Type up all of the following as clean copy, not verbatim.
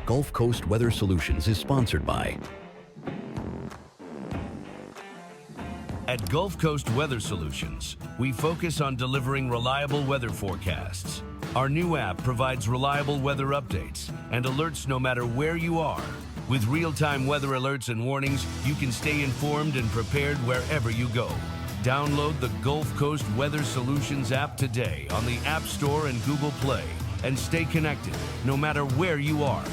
Gulf Coast Weather Solutions is sponsored by. At Gulf Coast Weather Solutions, we focus on delivering reliable weather forecasts. Our new app provides reliable weather updates and alerts no matter where you are. With real-time weather alerts and warnings, you can stay informed and prepared wherever you go. Download the Gulf Coast Weather Solutions app today on the App Store and Google Play and stay connected no matter where you are.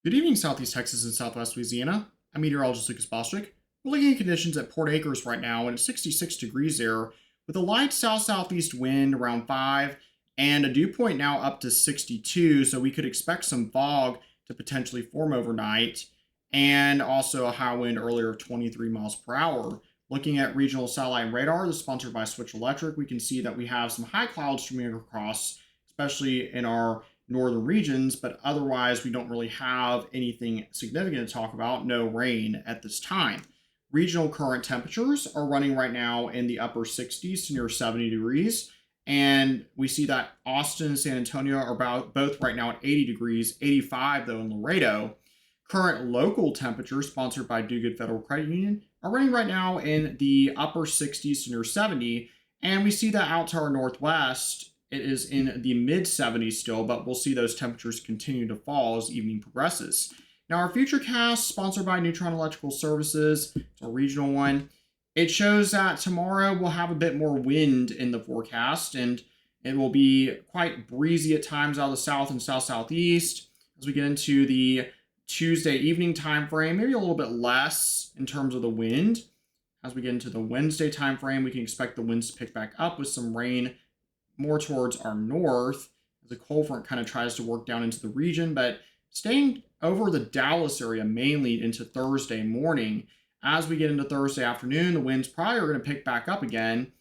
Good evening, Southeast Texas and Southwest Louisiana. I'm meteorologist Lucas Bostrick. We're looking at conditions at Port Acres right now, and it's 66 degrees there, with a light south-southeast wind around 5, and a dew point now up to 62, so we could expect some fog to potentially form overnight, and also a high wind earlier of 23 miles per hour. Looking at regional satellite radar, this is sponsored by Switch Electric, we can see that we have some high clouds streaming across, especially in our northern regions, but otherwise we don't really have anything significant to talk about. No rain at this time. Regional current temperatures are running right now in the upper 60s to near 70 degrees, and we see that Austin and San Antonio are about both right now at 80 degrees, 85 though in Laredo. Current local temperatures, sponsored by Do Good Federal Credit Union, are running right now in the upper 60s to near 70, and we see that out to our northwest it is in the mid 70s still, but we'll see those temperatures continue to fall as evening progresses. Now, our Futurecast, sponsored by Neutron Electrical Services, it's a regional one. It shows that tomorrow we'll have a bit more wind in the forecast, and it will be quite breezy at times out of the south and south-southeast. As we get into the Tuesday evening time frame, maybe a little bit less in terms of the wind. As we get into the Wednesday time frame, we can expect the winds to pick back up with some rain more towards our north as the cold front kind of tries to work down into the region, but staying over the Dallas area mainly into Thursday morning. As we get into Thursday afternoon, the winds probably are going to pick back up again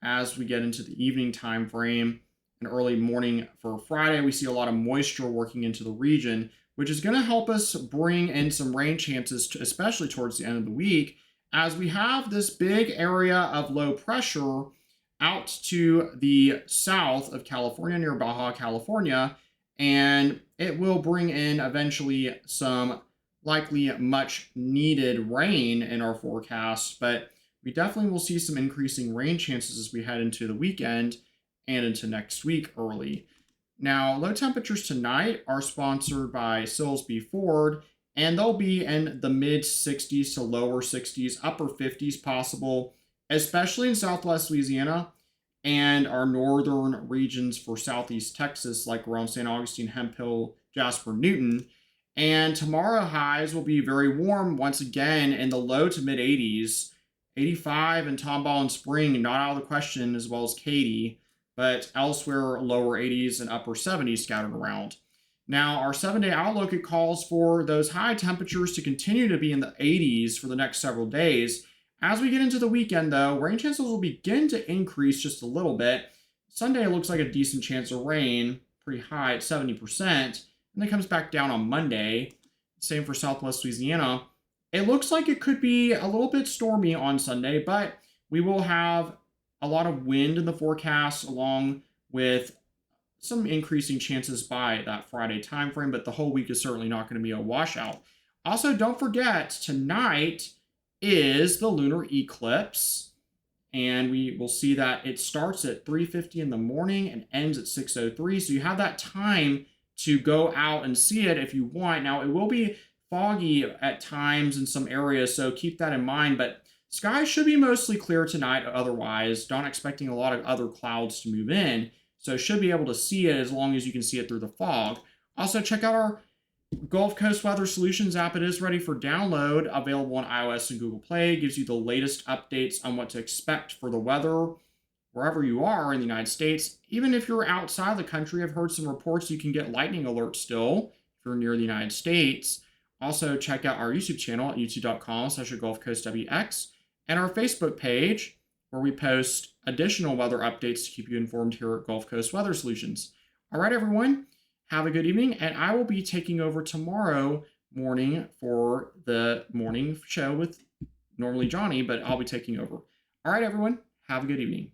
as we get into the evening time frame and early morning for Friday. We see a lot of moisture working into the region, which is going to help us bring in some rain chances, especially towards the end of the week, as we have this big area of low pressure out to the south of California, near Baja California, and it will bring in eventually some likely much needed rain in our forecast, but we definitely will see some increasing rain chances as we head into the weekend and into next week early. Now, low temperatures tonight are sponsored by Silsbee Ford, and they'll be in the mid 60s to lower 60s, upper 50s possible, especially in Southwest Louisiana and our northern regions for Southeast Texas, like around St. Augustine, Hemphill, Jasper, Newton. And tomorrow highs will be very warm once again in the low to mid 80s. 85 in Tomball and Spring, not out of the question, as well as Katy, but elsewhere lower 80s and upper 70s scattered around. Now, our 7-day outlook, it calls for those high temperatures to continue to be in the 80s for the next several days. As we get into the weekend, though, rain chances will begin to increase just a little bit. Sunday looks like a decent chance of rain, pretty high at 70%, and then comes back down on Monday. Same for Southwest Louisiana. It looks like it could be a little bit stormy on Sunday, but we will have a lot of wind in the forecast along with some increasing chances by that Friday time frame, but the whole week is certainly not going to be a washout. Also, don't forget, tonight is the lunar eclipse, and we will see that it starts at 3:50 in the morning and ends at 6:03, so you have that time to go out and see it if you want. Now, it will be foggy at times in some areas, so keep that in mind, but skies should be mostly clear tonight otherwise. Not expecting a lot of other clouds to move in, so should be able to see it as long as you can see it through the fog. Also, check out our Gulf Coast Weather Solutions app. It is ready for download, available on iOS and Google Play. It gives you the latest updates on what to expect for the weather wherever you are in the United States. Even if you're outside the country, I've heard some reports you can get lightning alerts still if you're near the United States. Also, check out our YouTube channel at youtube.com/GulfCoastWX and our Facebook page where we post additional weather updates to keep you informed here at Gulf Coast Weather Solutions. All right, everyone. Have a good evening, and I will be taking over tomorrow morning for the morning show with normally Johnny, but I'll be taking over. All right, everyone, have a good evening.